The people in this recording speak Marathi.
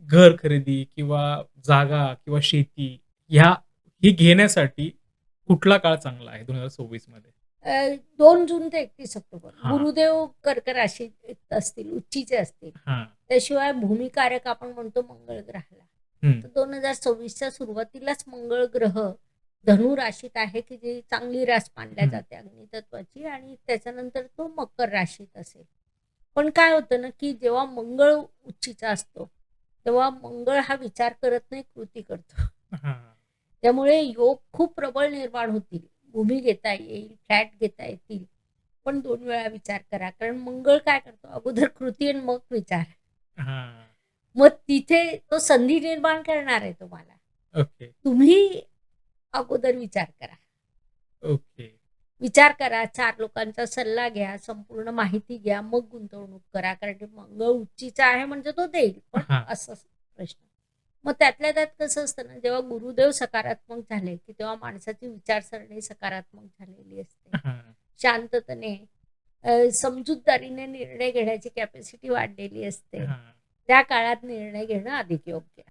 घर खरेदी किंवा जागा किंवा शेती ह्या ही घेण्यासाठी कुठला काळ चांगला आहे 2026 मध्ये? 2 जून ते 31 ऑक्टोबर. हां, गुरुदेव कर्क राशीत असतील, उच्चीचे असतील. हां. त्याशिवाय भूमिकारक आपण म्हणतो मंगळ ग्रहाला. हं, तर 2026च्या सुरुवातीलाच मंगळ ग्रह धनु राशीत आहे, की जी चांगली रास मानल्या हं. जाते अग्नितत्वाची आणि त्याच्यानंतर तो मकर राशीत असेल. पण काय होतं ना, की जेव्हा मंगळ उच्चीचा असतो, तेव्हा मंगळ हा विचार करत नाही, कृती करतो. हां. त्यामुळे योग खूप प्रबळ निर्माण होतील. भूमी घेता येईल, फ्लॅट घेता येतील. पण 2 वेळा विचार करा. कारण मंगळ काय करतो, अगोदर कृती आणि मग विचार. हां. मग तिथे तो संधी निर्माण करणार आहे तुम्हाला. ओके, तुम्ही अगोदर विचार करा. ओके. विचार करा, 4 लोकांचा सल्ला घ्या, संपूर्ण माहिती घ्या, मग गुंतवणूक करा. कारण की मंगळ उच्चीचा आहे म्हणजे तो देईल. पण हां, असं प्रश्न. मग त्यातल्या त्यात कसं असतं ना, जेव्हा गुरुदेव सकारात्मक झाले, की तेव्हा माणसाची विचारसरणी सकारात्मक झालेली असते. हां. शांततेने, समजूतदारीने निर्णय घेण्याची कॅपॅसिटी वाढलेली असते. हां. त्या काळात निर्णय घेणं अधिक योग्य.